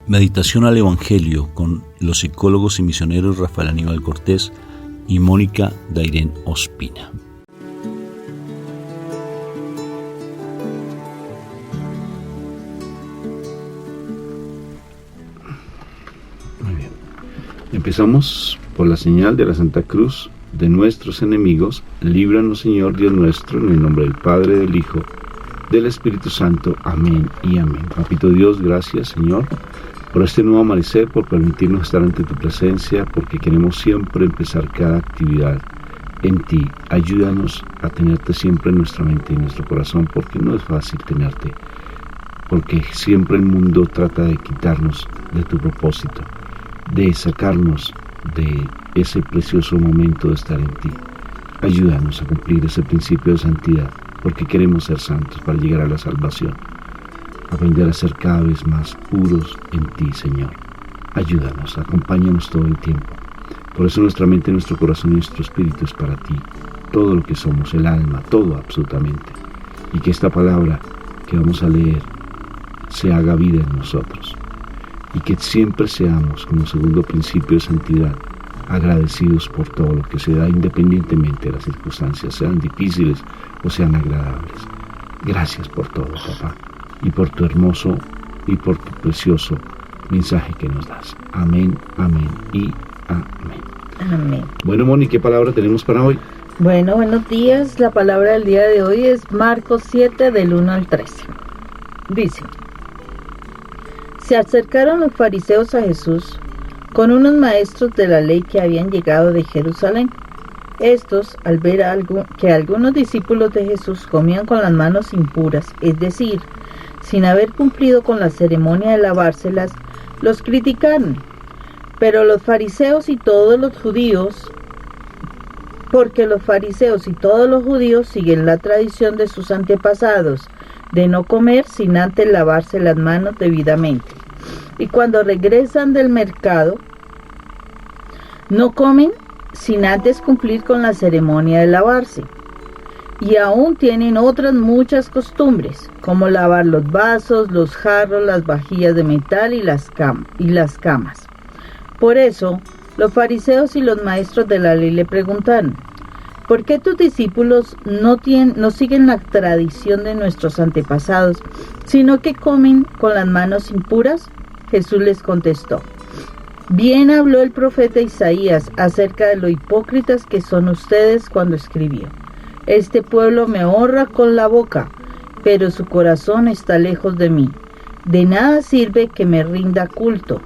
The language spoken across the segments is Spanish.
Meditación al Evangelio con los psicólogos y misioneros Rafael Aníbal Cortés y Mónica Dairén Ospina. Muy bien. Empezamos por la señal de la Santa Cruz de nuestros enemigos. Líbranos, Señor Dios nuestro, en el nombre del Padre, del Hijo, del Espíritu Santo. Amén y amén. Papito Dios, gracias, Señor, por este nuevo amanecer, por permitirnos estar ante tu presencia, porque queremos siempre empezar cada actividad en ti. Ayúdanos a tenerte siempre en nuestra mente y en nuestro corazón, porque no es fácil tenerte, porque siempre el mundo trata de quitarnos de tu propósito, de sacarnos de ese precioso momento de estar en ti. Ayúdanos a cumplir ese principio de santidad, porque queremos ser santos para llegar a la salvación. Aprender a ser cada vez más puros en ti, Señor. Ayúdanos, acompáñanos todo el tiempo. Por eso nuestra mente, nuestro corazón y nuestro espíritu es para ti. Todo lo que somos, el alma, todo absolutamente. Y que esta palabra que vamos a leer se haga vida en nosotros. Y que siempre seamos, como segundo principio de santidad, agradecidos por todo lo que se da, independientemente de las circunstancias, sean difíciles o sean agradables. Gracias por todo, papá, y por tu hermoso y por tu precioso mensaje que nos das. Amén, amén y amén. Amén. Bueno, Moni, ¿qué palabra tenemos para hoy? Bueno, buenos días. La palabra del día de hoy es Marcos 7, del 1 al 13. Dice: Se acercaron los fariseos a Jesús con unos maestros de la ley que habían llegado de Jerusalén. Estos, al ver que algunos discípulos de Jesús comían con las manos impuras, es decir, sin haber cumplido con la ceremonia de lavárselas, los criticaron. Pero los fariseos y todos los judíos, porque los fariseos y todos los judíos siguen la tradición de sus antepasados, de no comer sin antes lavarse las manos debidamente. Y cuando regresan del mercado, no comen sin antes cumplir con la ceremonia de lavarse. Y aún tienen otras muchas costumbres, como lavar los vasos, los jarros, las vajillas de metal y las camas. Por eso, los fariseos y los maestros de la ley le preguntaron: ¿por qué tus discípulos no siguen la tradición de nuestros antepasados, sino que comen con las manos impuras? Jesús les contestó: bien habló el profeta Isaías acerca de lo hipócritas que son ustedes cuando escribió: este pueblo me honra con la boca, pero su corazón está lejos de mí. De nada sirve que me rinda culto.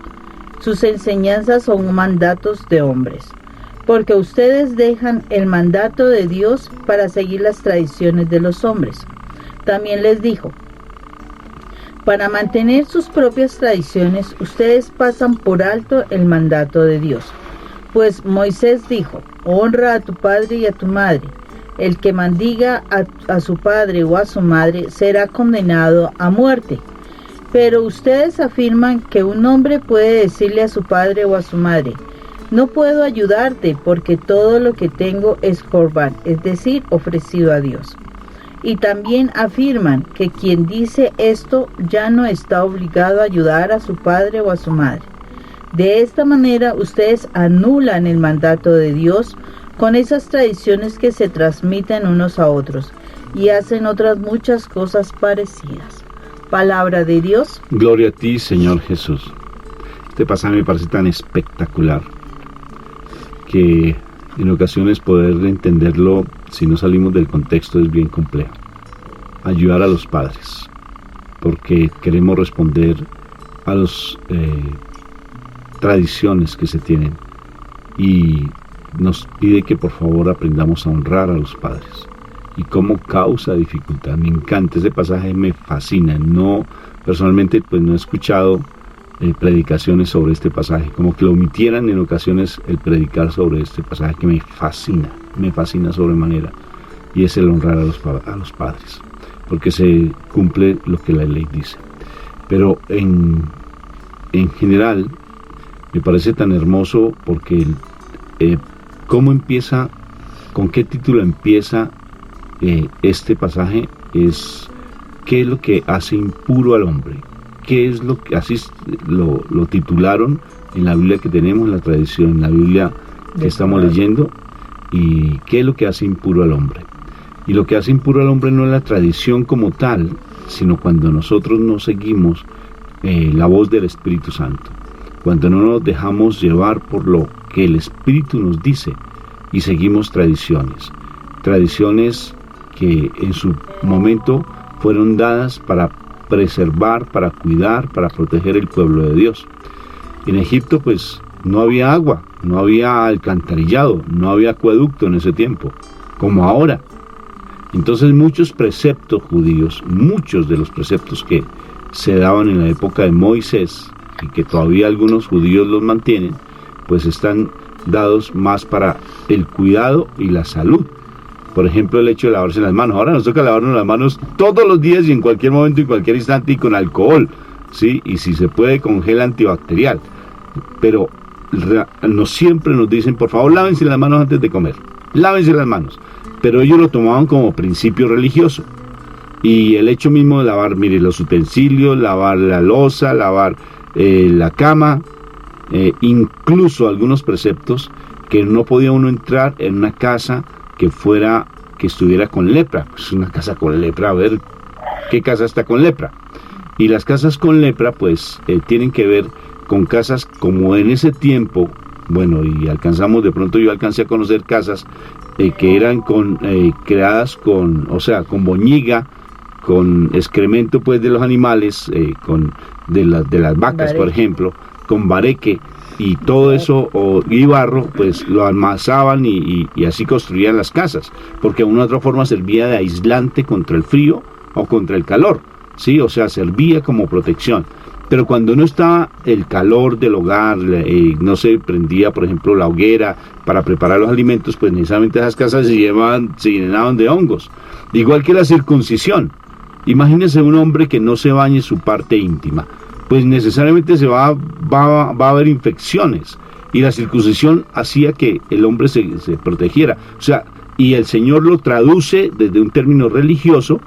Sus enseñanzas son mandatos de hombres, porque ustedes dejan el mandato de Dios para seguir las tradiciones de los hombres. También les dijo: para mantener sus propias tradiciones, ustedes pasan por alto el mandato de Dios. Pues Moisés dijo: honra a tu padre y a tu madre. El que maldiga a su padre o a su madre será condenado a muerte. Pero ustedes afirman que un hombre puede decirle a su padre o a su madre: no puedo ayudarte porque todo lo que tengo es corbán, es decir, ofrecido a Dios. Y también afirman que quien dice esto ya no está obligado a ayudar a su padre o a su madre. De esta manera ustedes anulan el mandato de Dios con esas tradiciones que se transmiten unos a otros y hacen otras muchas cosas parecidas. Palabra de Dios. Gloria a ti, Señor Jesús. Este pasaje me parece tan espectacular que en ocasiones poder entenderlo, si no salimos del contexto, es bien complejo. Ayudar a los padres, porque queremos responder a las tradiciones que se tienen, y nos pide que por favor aprendamos a honrar a los padres. Y cómo causa dificultad. Me encanta ese pasaje, me fascina. No, personalmente pues no he escuchado predicaciones sobre este pasaje, como que lo omitieran en ocasiones el predicar sobre este pasaje que me fascina sobremanera, y es el honrar a los padres, porque se cumple lo que la ley dice. Pero en general me parece tan hermoso porque cómo empieza, con qué título empieza este pasaje, es ¿qué es lo que hace impuro al hombre? qué es lo que, así lo titularon en la Biblia que tenemos, en la tradición, en la Biblia que estamos leyendo, y qué es lo que hace impuro al hombre. Y lo que hace impuro al hombre no es la tradición como tal, sino cuando nosotros no seguimos la voz del Espíritu Santo, cuando no nos dejamos llevar por lo que el Espíritu nos dice y seguimos tradiciones que en su momento fueron dadas para preservar, para cuidar, para proteger el pueblo de Dios. En Egipto pues no había agua, no había alcantarillado, no había acueducto en ese tiempo, como ahora. Entonces muchos preceptos judíos, muchos de los preceptos que se daban en la época de Moisés, y que todavía algunos judíos los mantienen, pues están dados más para el cuidado y la salud. Por ejemplo, el hecho de lavarse las manos. Ahora nos toca lavarnos las manos todos los días y en cualquier momento, en cualquier instante, y con alcohol, ¿sí? Y si se puede, con gel antibacterial. Pero no siempre nos dicen, por favor, lávense las manos antes de comer. Lávense las manos. Pero ellos lo tomaban como principio religioso. Y el hecho mismo de lavar, mire, los utensilios, lavar la loza, lavar la cama, incluso algunos preceptos que no podía uno entrar en una casa que estuviera con lepra. Pues una casa con lepra, a ver qué casa está con lepra. Y las casas con lepra pues tienen que ver con casas como en ese tiempo, bueno, y yo alcancé a conocer casas que eran creadas con boñiga, con excremento pues de los animales, de las vacas, por ejemplo, con bareque, y todo eso, y barro, pues lo amasaban y así construían las casas, porque de una u otra forma servía de aislante contra el frío o contra el calor, ¿sí? O sea, servía como protección. Pero cuando no estaba el calor del hogar, no se prendía, por ejemplo, la hoguera para preparar los alimentos, pues necesariamente esas casas se llenaban de hongos. Igual que la circuncisión. Imagínense un hombre que no se bañe su parte íntima, pues necesariamente va a haber infecciones, y la circuncisión hacía que el hombre se protegiera. O sea, y el Señor lo traduce desde un término religioso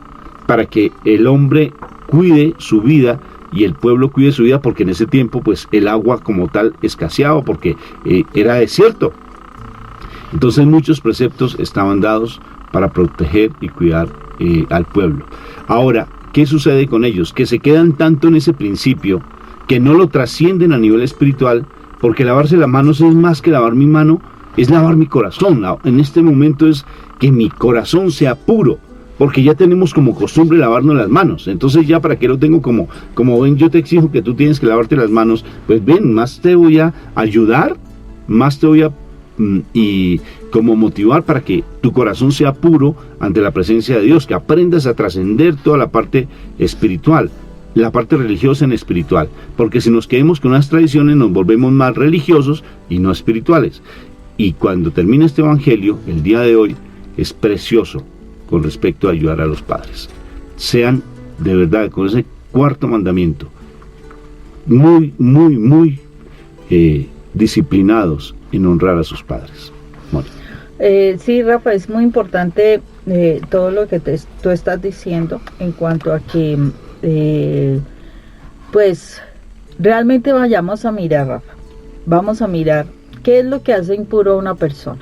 para que el hombre cuide su vida y el pueblo cuide su vida, porque en ese tiempo pues el agua como tal escaseaba, porque era desierto. Entonces muchos preceptos estaban dados para proteger y cuidar al pueblo. Ahora, ¿qué sucede con ellos? Que se quedan tanto en ese principio que no lo trascienden a nivel espiritual, porque lavarse las manos es más que lavar mi mano, es lavar mi corazón. En este momento es que mi corazón sea puro, porque ya tenemos como costumbre lavarnos las manos. Entonces ya para qué lo tengo como ven, yo te exijo que tú tienes que lavarte las manos, pues ven, más te voy a ayudar, más te voy a y como motivar para que tu corazón sea puro ante la presencia de Dios, que aprendas a trascender toda la parte espiritual, la parte religiosa en espiritual, porque si nos quedamos con unas tradiciones nos volvemos más religiosos y no espirituales. Y cuando termina este evangelio, el día de hoy es precioso con respecto a ayudar a los padres. Sean de verdad, con ese cuarto mandamiento, muy disciplinados en honrar a sus padres. Bueno. Sí, Rafa, es muy importante todo lo que tú estás diciendo en cuanto a que pues realmente vayamos a mirar, Rafa, vamos a mirar qué es lo que hace impuro a una persona.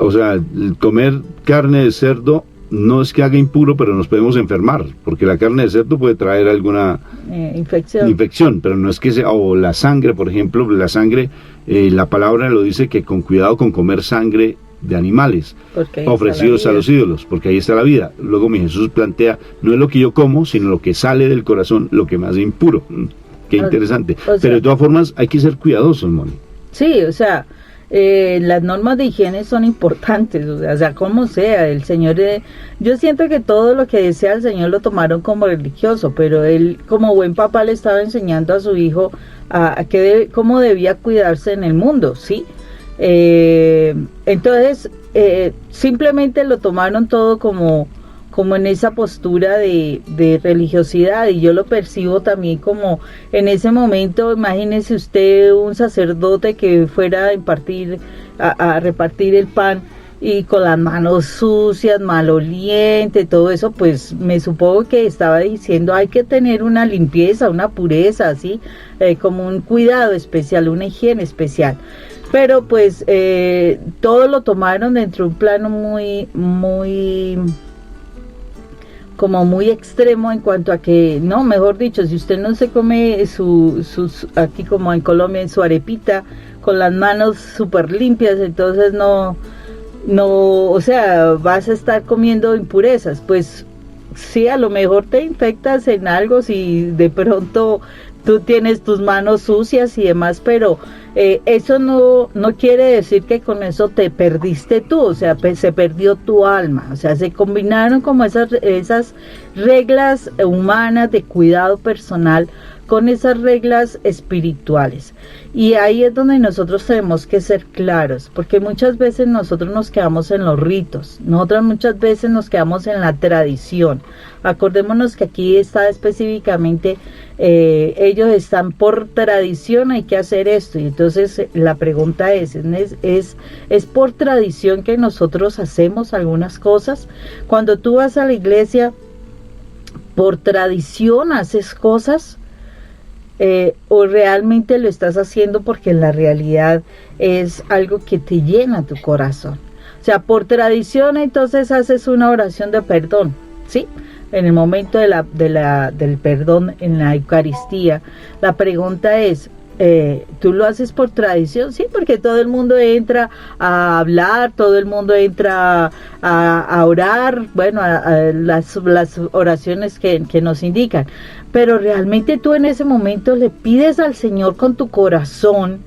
O sea, comer carne de cerdo no es que haga impuro, pero nos podemos enfermar, porque la carne de cerdo puede traer alguna infección, pero no es que sea, o la sangre, por ejemplo, la palabra lo dice, que con cuidado con comer sangre de animales ofrecidos a los ídolos, porque ahí está la vida. Luego mi Jesús plantea, no es lo que yo como, sino lo que sale del corazón, lo que me hace impuro. Qué interesante. Pero de todas formas hay que ser cuidadosos, Moni. Sí, o sea, las normas de higiene son importantes, o sea, como sea, el Señor, yo siento que todo lo que decía el Señor lo tomaron como religioso, pero él como buen papá le estaba enseñando a su hijo cómo debía cuidarse en el mundo, ¿sí? Entonces, simplemente lo tomaron todo como en esa postura de religiosidad, y yo lo percibo también como en ese momento. Imagínese usted un sacerdote que fuera a repartir el pan, y con las manos sucias, maloliente, todo eso, pues me supongo que estaba diciendo hay que tener una limpieza, una pureza, así, como un cuidado especial, una higiene especial. Pero pues todo lo tomaron dentro de un plano como muy extremo en cuanto a que, no, mejor dicho, si usted no se come sus aquí como en Colombia, en su arepita, con las manos súper limpias, entonces no, o sea, vas a estar comiendo impurezas. Pues sí, a lo mejor te infectas en algo si de pronto tú tienes tus manos sucias y demás, pero eso no quiere decir que con eso te perdiste tú, o sea, se perdió tu alma, o sea, se combinaron como esas reglas humanas de cuidado personal con esas reglas espirituales. Y ahí es donde nosotros tenemos que ser claros, porque muchas veces nosotros nos quedamos en los ritos, nosotras muchas veces nos quedamos en la tradición. Acordémonos que aquí está específicamente, ellos están por tradición, hay que hacer esto, y entonces la pregunta es por tradición que nosotros hacemos algunas cosas. Cuando tú vas a la iglesia, por tradición haces cosas, o realmente lo estás haciendo porque en la realidad es algo que te llena tu corazón. O sea, por tradición entonces haces una oración de perdón, ¿sí? En el momento del perdón en la Eucaristía, la pregunta es, ¿tú lo haces por tradición? Sí, porque todo el mundo entra a hablar, todo el mundo entra a orar, bueno, a las oraciones que nos indican, pero realmente tú en ese momento le pides al Señor con tu corazón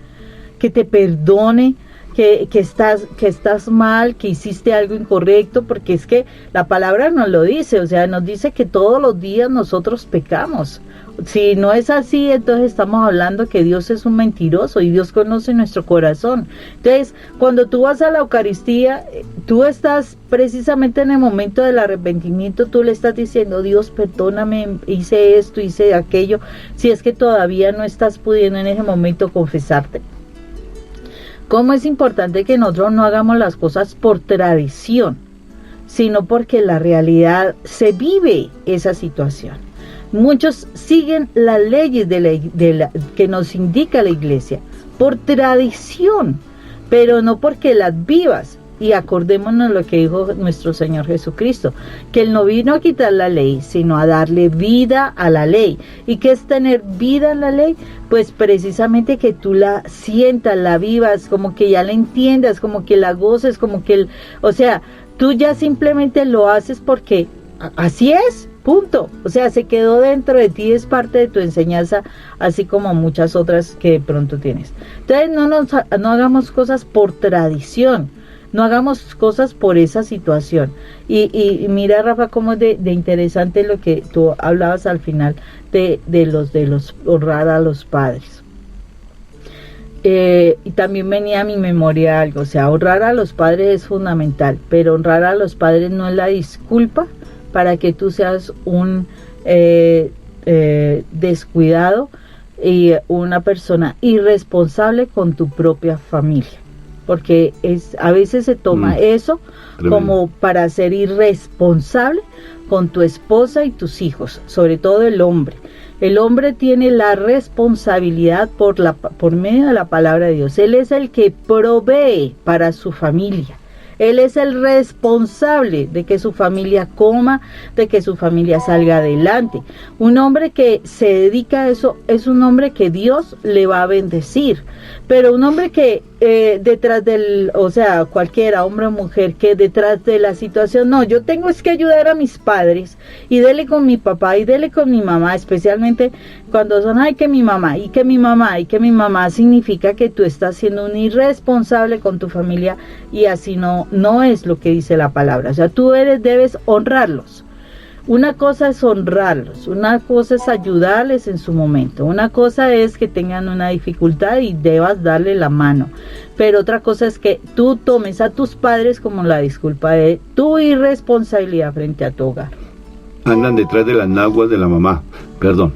que te perdone, que estás mal, que hiciste algo incorrecto, porque es que la palabra nos lo dice, o sea, nos dice que todos los días nosotros pecamos. Si no es así, entonces estamos hablando que Dios es un mentiroso y Dios conoce nuestro corazón. Entonces, cuando tú vas a la Eucaristía, tú estás precisamente en el momento del arrepentimiento, tú le estás diciendo, Dios, perdóname, hice esto, hice aquello, si es que todavía no estás pudiendo en ese momento confesarte. ¿Cómo es importante que nosotros no hagamos las cosas por tradición, sino porque en la realidad se vive esa situación? Muchos siguen las leyes que nos indica la iglesia por tradición, pero no porque las vivas. Y acordémonos lo que dijo nuestro Señor Jesucristo, que Él no vino a quitar la ley, sino a darle vida a la ley. ¿Y qué es tener vida en la ley? Pues precisamente que tú la sientas, la vivas, como que ya la entiendas, como que la goces, como que, o sea, tú ya simplemente lo haces porque así es. Punto. O sea, se quedó dentro de ti, es parte de tu enseñanza, así como muchas otras que de pronto tienes. Entonces, no hagamos cosas por tradición, no hagamos cosas por esa situación. Y mira, Rafa, cómo es de interesante lo que tú hablabas al final de los honrar a los padres. Y también venía a mi memoria algo, o sea, honrar a los padres es fundamental, pero honrar a los padres no es la disculpa para que tú seas un descuidado y una persona irresponsable con tu propia familia, porque a veces se toma eso como para ser irresponsable con tu esposa y tus hijos, sobre todo el hombre. El hombre tiene la responsabilidad por medio de la palabra de Dios. Él es el que provee para su familia. Él es el responsable de que su familia coma, de que su familia salga adelante. Un hombre que se dedica a eso es un hombre que Dios le va a bendecir. Pero un hombre que detrás o sea, cualquiera, hombre o mujer, que detrás de la situación, no, yo tengo es que ayudar a mis padres, y dele con mi papá, y dele con mi mamá, especialmente cuando son, ay, que mi mamá, y que mi mamá, y que mi mamá, significa que tú estás siendo un irresponsable con tu familia, y así no es lo que dice la palabra. O sea, tú debes honrarlos. Una cosa es honrarlos, una cosa es ayudarles en su momento, una cosa es que tengan una dificultad y debas darle la mano, pero otra cosa es que tú tomes a tus padres como la disculpa de tu irresponsabilidad frente a tu hogar. Andan detrás de las naguas de la mamá. Perdón.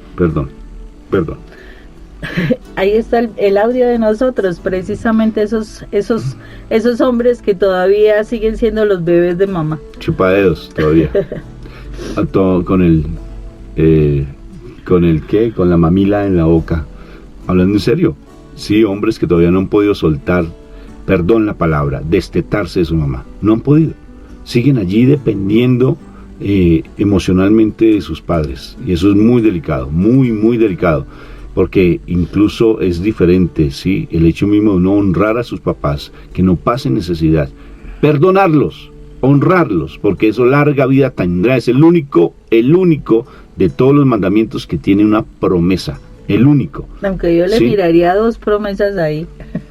ahí está el audio de nosotros, precisamente esos hombres que todavía siguen siendo los bebés de mamá. Chupadedos todavía. Con la mamila en la boca. Hablando en serio. Sí, hombres que todavía no han podido soltar, perdón la palabra, destetarse de su mamá. No han podido. Siguen allí dependiendo emocionalmente de sus padres. Y eso es muy delicado, muy, muy delicado. Porque incluso es diferente, ¿sí? El hecho mismo de no honrar a sus papás, que no pasen necesidad. Perdonarlos, honrarlos, porque eso larga vida tendrá. Es el único de todos los mandamientos que tiene una promesa. El único. Aunque yo le miraría 2 promesas ahí.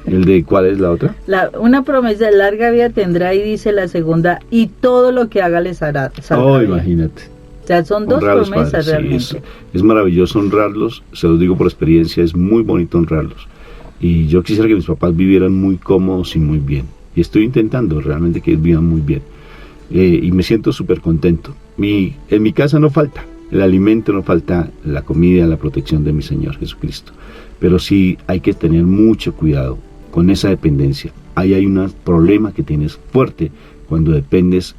¿El de cuál es la otra? Una promesa de larga vida tendrá, y dice la segunda, y todo lo que haga les hará. Oh, imagínate. O sea, son 2 promesas padres, realmente. Sí, es maravilloso honrarlos, se los digo por experiencia, es muy bonito honrarlos. Y yo quisiera que mis papás vivieran muy cómodos y muy bien. Y estoy intentando realmente que vivan muy bien. Y me siento súper contento. En mi casa no falta el alimento, no falta la comida, la protección de mi Señor Jesucristo. Pero sí hay que tener mucho cuidado con esa dependencia. Ahí hay un problema que tienes fuerte cuando dependes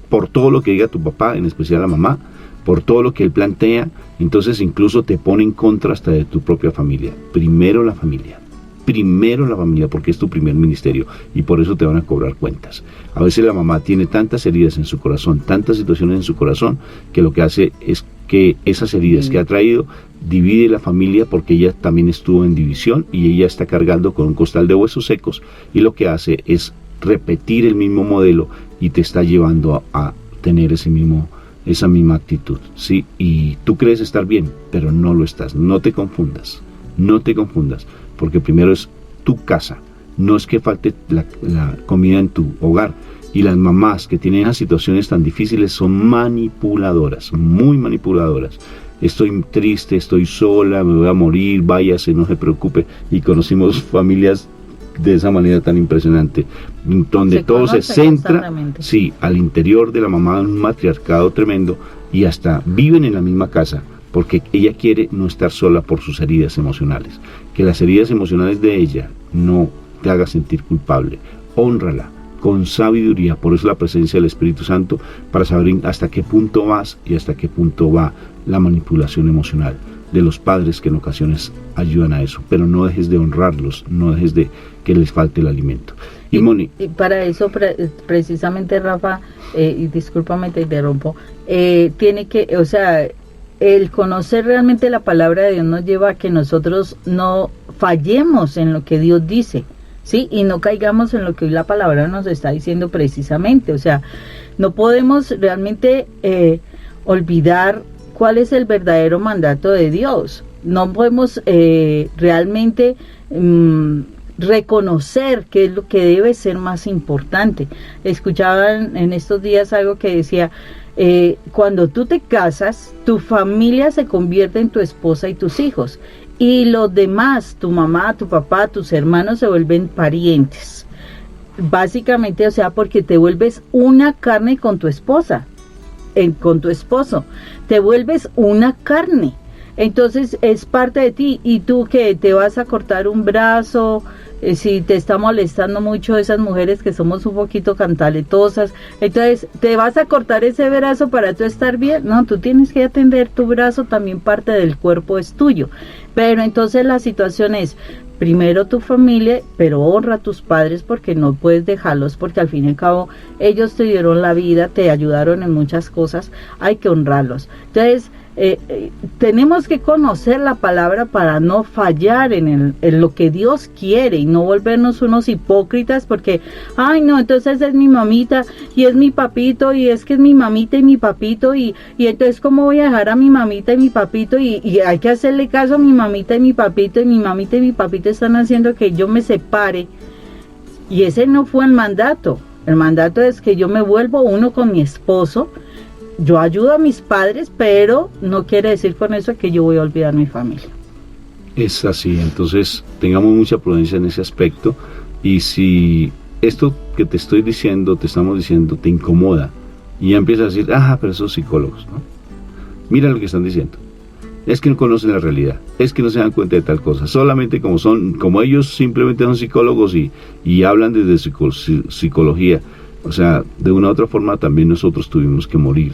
por todo lo que diga tu papá, en especial la mamá, por todo lo que él plantea. Entonces incluso te pone en contra hasta de tu propia familia. Primero la familia, porque es tu primer ministerio, y por eso te van a cobrar cuentas. A veces la mamá tiene tantas heridas en su corazón, tantas situaciones en su corazón, que lo que hace es que esas heridas que ha traído divide la familia, porque ella también estuvo en división y ella está cargando con un costal de huesos secos, y lo que hace es repetir el mismo modelo y te está llevando a tener esa misma actitud, ¿sí? Y tú crees estar bien, pero no lo estás. No te confundas, porque primero es tu casa. No es que falte la comida en tu hogar. Y las mamás que tienen esas situaciones tan difíciles son manipuladoras, muy manipuladoras. Estoy triste, estoy sola, me voy a morir, váyase, no se preocupe. Y conocimos familias de esa manera tan impresionante, donde todo se centra, sí, al interior de la mamá, un matriarcado tremendo, y hasta viven en la misma casa, porque ella quiere no estar sola por sus heridas emocionales. Que las heridas emocionales de ella no te haga sentir culpable. Hónrala con sabiduría. Por eso la presencia del Espíritu Santo, para saber hasta qué punto vas y hasta qué punto va la manipulación emocional de los padres, que en ocasiones ayudan a eso. Pero no dejes de honrarlos, no dejes de que les falte el alimento. Y Moni, para eso precisamente, Rafa, y discúlpame, te interrumpo, tiene que, o sea, el conocer realmente la palabra de Dios nos lleva a que nosotros no fallemos en lo que Dios dice, ¿sí? Y no caigamos en lo que hoy la palabra nos está diciendo precisamente. O sea, no podemos realmente olvidar cuál es el verdadero mandato de Dios. No podemos realmente reconocer qué es lo que debe ser más importante. Escuchaba en estos días algo que decía, cuando tú te casas, tu familia se convierte en tu esposa y tus hijos, y los demás, tu mamá, tu papá, tus hermanos, se vuelven parientes. Básicamente, o sea, porque te vuelves una carne con tu esposa, con tu esposo, te vuelves una carne. Entonces es parte de ti. Y tú, que te vas a cortar un brazo, si te está molestando mucho esas mujeres que somos un poquito cantaletosas, entonces te vas a cortar ese brazo para tú estar bien. No, tú tienes que atender tu brazo, también parte del cuerpo es tuyo. Pero entonces la situación es, primero tu familia, pero honra a tus padres, porque no puedes dejarlos, porque al fin y al cabo ellos te dieron la vida, te ayudaron en muchas cosas, hay que honrarlos. Entonces tenemos que conocer la palabra para no fallar en lo que Dios quiere, y no volvernos unos hipócritas porque, ay no, entonces es mi mamita y es mi papito, y es que es mi mamita y mi papito, y entonces ¿cómo voy a dejar a mi mamita y mi papito? Y hay que hacerle caso a mi mamita y mi papito, y mi mamita y mi papito están haciendo que yo me separe. Y ese no fue el mandato. El mandato es que yo me vuelvo uno con mi esposo. Yo ayudo a mis padres, pero no quiere decir con eso que yo voy a olvidar mi familia. Es así. Entonces tengamos mucha prudencia en ese aspecto. Y si esto que te estoy diciendo, te estamos diciendo, te incomoda, y ya empiezas a decir, pero esos psicólogos, ¿no? Mira lo que están diciendo. es que no conocen la realidad, es que no se dan cuenta de tal cosa, solamente como ellos simplemente son psicólogos y hablan desde psicología, o sea, de una u otra forma también nosotros tuvimos que morir,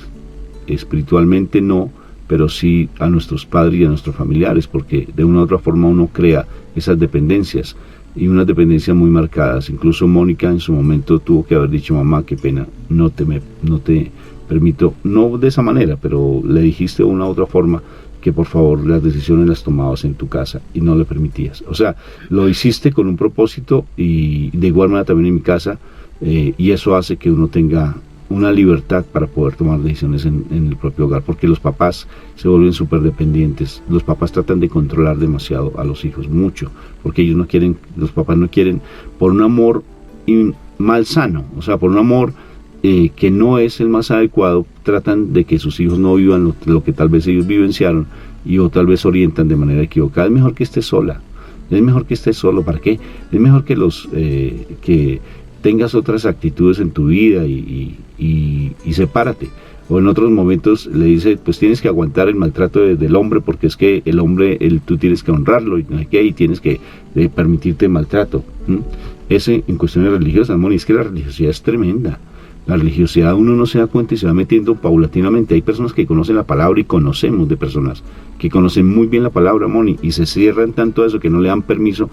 espiritualmente no, pero sí a nuestros padres y a nuestros familiares, porque de una u otra forma uno crea esas dependencias, y unas dependencias muy marcadas. Incluso Mónica en su momento tuvo que haber dicho: mamá, qué pena, no te permito, no de esa manera, pero le dijiste de una u otra forma que por favor las decisiones las tomabas en tu casa y no le permitías. O sea, lo hiciste con un propósito, y de igual manera también en mi casa, y eso hace que uno tenga una libertad para poder tomar decisiones en el propio hogar, porque los papás se vuelven súper dependientes. Los papás tratan de controlar demasiado a los hijos, mucho, porque ellos no quieren, los papás no quieren, por un amor malsano, o sea, por un amor que no es el más adecuado, tratan de que sus hijos no vivan lo que tal vez ellos vivenciaron, o tal vez orientan de manera equivocada. Es mejor que estés sola, es mejor que estés solo. ¿Para qué? Es mejor que que tengas otras actitudes en tu vida y sepárate. O en otros momentos le dice: pues tienes que aguantar el maltrato del hombre, porque es que el hombre, tú tienes que honrarlo y tienes que permitirte maltrato. Ese en cuestiones religiosas, Moni, es que la religiosidad es tremenda. La religiosidad uno no se da cuenta y se va metiendo paulatinamente. Hay personas que conocen la palabra, y conocemos de personas que conocen muy bien la palabra, Moni, y se cierran tanto a eso que no le dan permiso,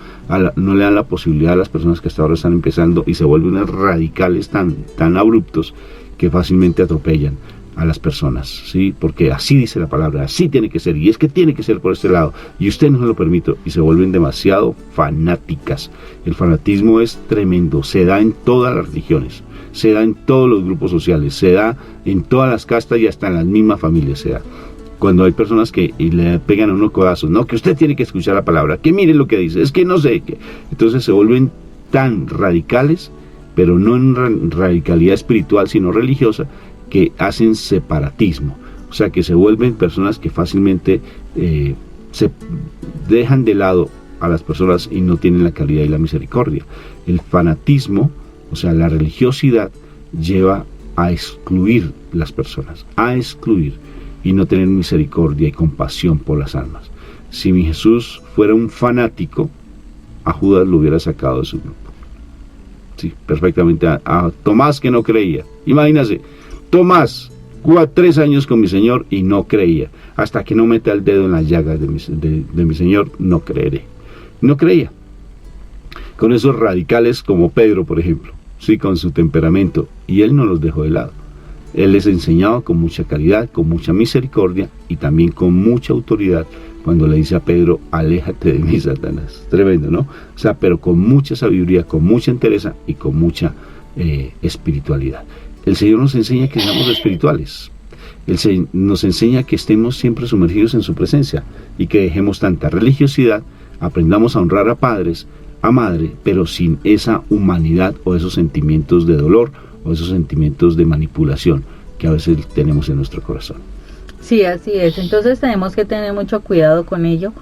no le dan la posibilidad a las personas que hasta ahora están empezando, y se vuelven unas radicales tan abruptos que fácilmente atropellan a las personas, ¿sí? Porque así dice la palabra, así tiene que ser, y es que tiene que ser por este lado, y usted no se lo permite, y se vuelven demasiado fanáticas. El fanatismo es tremendo, se da en todas las religiones, se da en todos los grupos sociales, se da en todas las castas y hasta en las mismas familias se da. Cuando hay personas que le pegan a uno codazos, no, que usted tiene que escuchar la palabra, que mire lo que dice, es que no sé qué. Entonces se vuelven tan radicales, pero no en radicalidad espiritual, sino religiosa, que hacen separatismo. O sea, que se vuelven personas que fácilmente se dejan de lado a las personas y no tienen la caridad y la misericordia. El fanatismo, o sea, la religiosidad, lleva a excluir las personas, a excluir, y no tener misericordia y compasión por las almas. Si mi Jesús fuera un fanático, a Judas lo hubiera sacado de su grupo. Sí, perfectamente. A Tomás, que no creía. Imagínense, Tomás, 3 años con mi Señor y no creía. Hasta que no meta el dedo en las llagas de mi Señor, no creeré. No creía. Con esos radicales como Pedro, por ejemplo, sí, con su temperamento, y él no los dejó de lado. Él les enseñaba con mucha caridad, con mucha misericordia y también con mucha autoridad, cuando le dice a Pedro: aléjate de mí, Satanás. Tremendo, ¿no? O sea, pero con mucha sabiduría, con mucha entereza y con mucha espiritualidad. El Señor nos enseña que seamos espirituales. Él nos enseña que estemos siempre sumergidos en su presencia y que dejemos tanta religiosidad, aprendamos a honrar a padres, a madre, pero sin esa humanidad o esos sentimientos de dolor o esos sentimientos de manipulación que a veces tenemos en nuestro corazón. Sí, así es. Entonces tenemos que tener mucho cuidado con ello.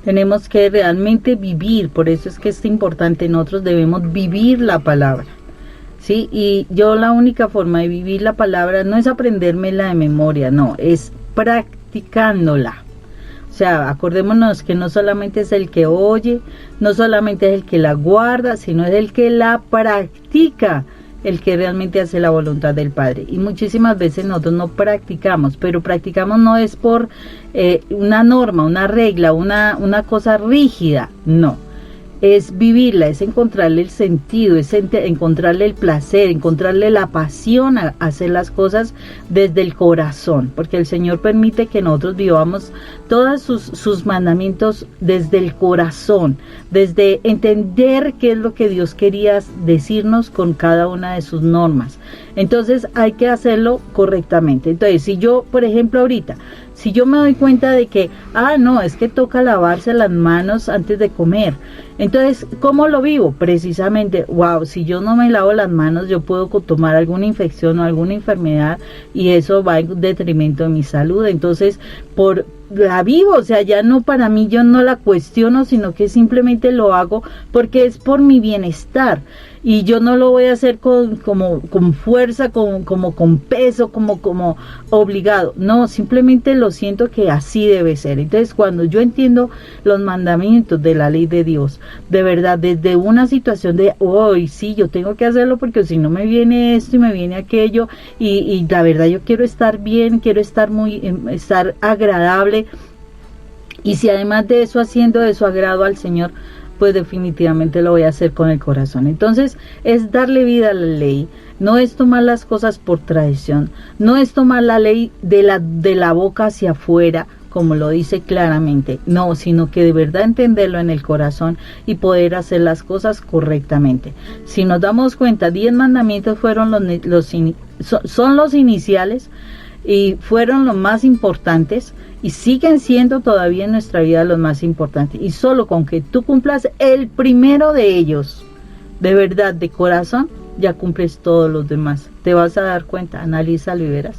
Tenemos que realmente vivir, por eso es que es importante, nosotros debemos vivir la palabra. Sí, y yo la única forma de vivir la palabra no es aprendérmela de memoria, no, es practicándola. O sea, acordémonos que no solamente es el que oye, no solamente es el que la guarda, sino es el que la practica, el que realmente hace la voluntad del Padre. Y muchísimas veces nosotros no practicamos, pero practicamos no es por una norma, una regla, una cosa rígida, no. Es vivirla, es encontrarle el sentido, es encontrarle el placer, encontrarle la pasión a hacer las cosas desde el corazón, porque el Señor permite que nosotros vivamos todos sus mandamientos desde el corazón, desde entender qué es lo que Dios quería decirnos con cada una de sus normas. Entonces hay que hacerlo correctamente. Entonces, si yo, por ejemplo, ahorita, si yo me doy cuenta de que, no, es que toca lavarse las manos antes de comer. Entonces, ¿cómo lo vivo? Precisamente, si yo no me lavo las manos, yo puedo tomar alguna infección o alguna enfermedad y eso va en detrimento de mi salud. Entonces, por la vivo, o sea, ya no, para mí yo no la cuestiono, sino que simplemente lo hago porque es por mi bienestar, y yo no lo voy a hacer con fuerza, con peso, como obligado, no, simplemente lo siento que así debe ser. Entonces, cuando yo entiendo los mandamientos de la ley de Dios, de verdad, desde una situación de hoy, sí, yo tengo que hacerlo porque si no me viene esto y me viene aquello, y la verdad yo quiero estar bien, quiero estar estar agradable, y si además de eso, haciendo de su agrado al Señor, pues definitivamente lo voy a hacer con el corazón. Entonces es darle vida a la ley, no es tomar las cosas por tradición, no es tomar la ley de la boca hacia afuera, como lo dice claramente, no, sino que de verdad entenderlo en el corazón y poder hacer las cosas correctamente. Si nos damos cuenta, 10 mandamientos fueron son los iniciales y fueron los más importantes, y siguen siendo todavía en nuestra vida los más importantes, y solo con que tú cumplas el primero de ellos, de verdad, de corazón, ya cumples todos los demás. Te vas a dar cuenta, analízalo y verás.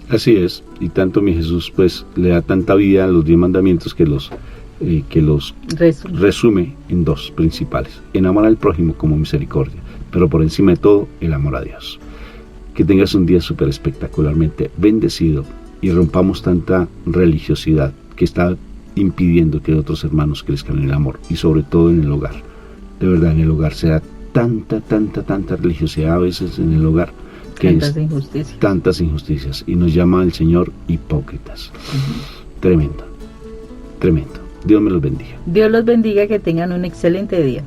Así es, y tanto mi Jesús pues le da tanta vida a los 10 mandamientos que los resume en 2 principales: en amar al prójimo como misericordia, pero por encima de todo, el amor a Dios. Que tengas un día súper espectacularmente bendecido, y rompamos tanta religiosidad que está impidiendo que otros hermanos crezcan en el amor, y sobre todo en el hogar. De verdad, en el hogar se da tanta religiosidad a veces en el hogar, que tantas injusticias, y nos llama el Señor hipócritas. Tremendo. Dios me los bendiga. Dios los bendiga, que tengan un excelente día.